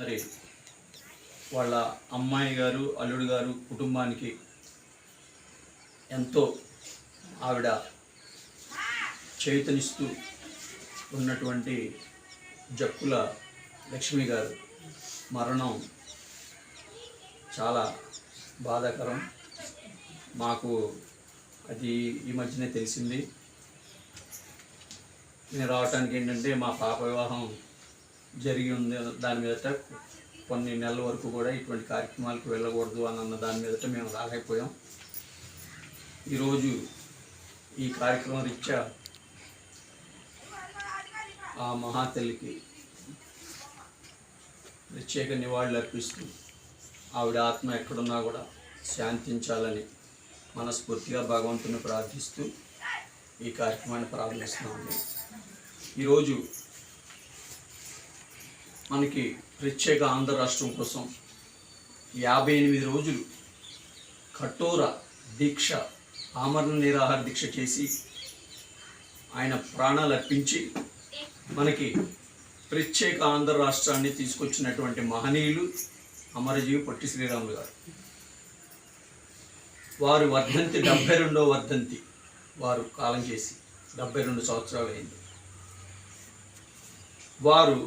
మరి వాళ్ళ అమ్మాయి గారు అల్లుడు గారు కుటుంబానికి ఎంతో ఆవిడ చేతనిస్తూ ఉన్నటువంటి జక్కుల లక్ష్మి గారు మరణం చాలా బాధాకరం. మాకు అది ఈ మధ్యనే తెలిసింది. నేను రావటానికి ఏంటంటే మా పాప వివాహం జరిగి ఉంది. దాని మీదట కొన్ని నెలల వరకు కూడా ఇటువంటి కార్యక్రమాలకు వెళ్ళకూడదు అన్న దాని మీదట మేము రాలేకపోయాం. ఈరోజు ఈ కార్యక్రమం రీత్యా ఆ మహాతల్లికి ప్రత్యేక నివాళులు అర్పిస్తూ ఆవిడ ఆత్మ ఎక్కడున్నా కూడా శాంతించాలని మనస్ఫూర్తిగా భగవంతుని ప్రార్థిస్తూ ఈ కార్యక్రమాన్ని ప్రారంభిస్తున్నామండి. ఈరోజు మనకి ప్రత్యేక ఆంధ్ర రాష్ట్రం కోసం 58 రోజులు కఠోర దీక్ష, ఆమరణ నిరాహార దీక్ష చేసి ఆయన ప్రాణాలు అర్పించి మనకి ప్రత్యేక ఆంధ్ర రాష్ట్రాన్ని తీసుకొచ్చినటువంటి మహనీయులు అమరజీవి పొట్టి శ్రీరాములు గారు. వారు వర్ధంతి 72వ వర్ధంతి వారు కాలం చేసి 72 సంవత్సరాలు అయింది. వారు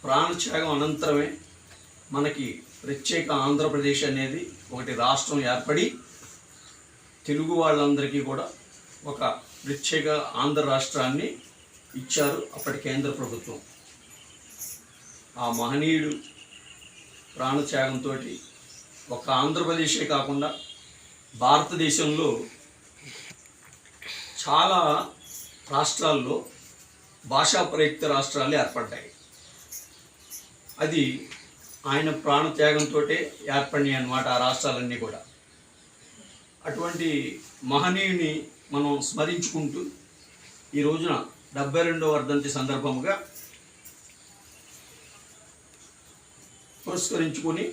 ప్రాణత్యాగం అనంతరమే మనకి ప్రత్యేక ఆంధ్రప్రదేశ్ అనేది ఒకటి రాష్ట్రం ఏర్పడి తెలుగు వాళ్ళందరికీ కూడా ఒక ప్రత్యేక ఆంధ్ర రాష్ట్రాన్ని ఇచ్చారు అప్పటి కేంద్ర ప్రభుత్వం. ఆ మహనీయుడు ప్రాణత్యాగంతో ఒక ఆంధ్రప్రదేశే కాకుండా భారతదేశంలో చాలా రాష్ట్రాల్లో భాషా ప్రయుక్త రాష్ట్రాలు ఏర్పడ్డాయి. అది ఆయన ప్రాణత్యాగంతో ఏర్పడినాయి అన్నమాట ఆ రాష్ట్రాలన్నీ కూడా. అటువంటి మహనీయుని మనం స్మరించుకుంటూ ఈ రోజున 72వ వర్ధంతి సందర్భంగా పురస్కరించుకొని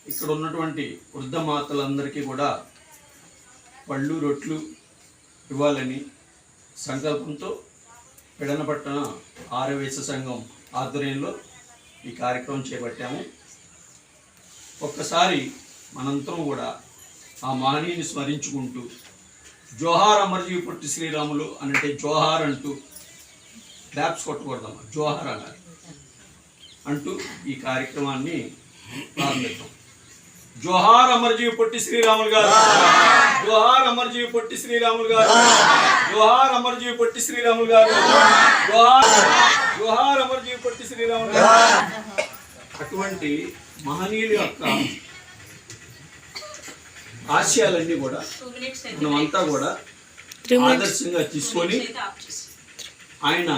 ఇక్కడ ఉన్నటువంటి వృద్ధ మాతలందరికీ కూడా పళ్ళు రొట్లు ఇవ్వాలని సంకల్పంతో పెడనపట్టణ ఆర్యవైశ్య సంఘం ఆధ్వర్యంలో ఈ కార్యక్రమం చేపట్టాము. ఒక్కసారి మనందరం కూడా ఆ మహనీయుని స్మరించుకుంటూ జోహార్ అమరజీవి పొట్టి శ్రీరాములు అంటే జోహార్ అంటూ క్లాప్స్ కొట్టకూడదమ్మా, జోహార్ అనాలి అంటూ ఈ కార్యక్రమాన్ని ప్రారంభిద్దాం. జోహార్ అమరజీవి పొట్టి శ్రీరాములు గారు, జోహార్ అమరజీవి పొట్టి శ్రీరాములు గారు, జోహార్ అమరజీవి పొట్టి శ్రీరాములు గారు, జోహార్ అమరజీవి పొట్టి శ్రీరాములు గారు. అటువంటి మహనీయుల యొక్క ఆశయాలన్నీ కూడా మనమంతా కూడా ఆదర్శంగా తీసుకొని ఆయన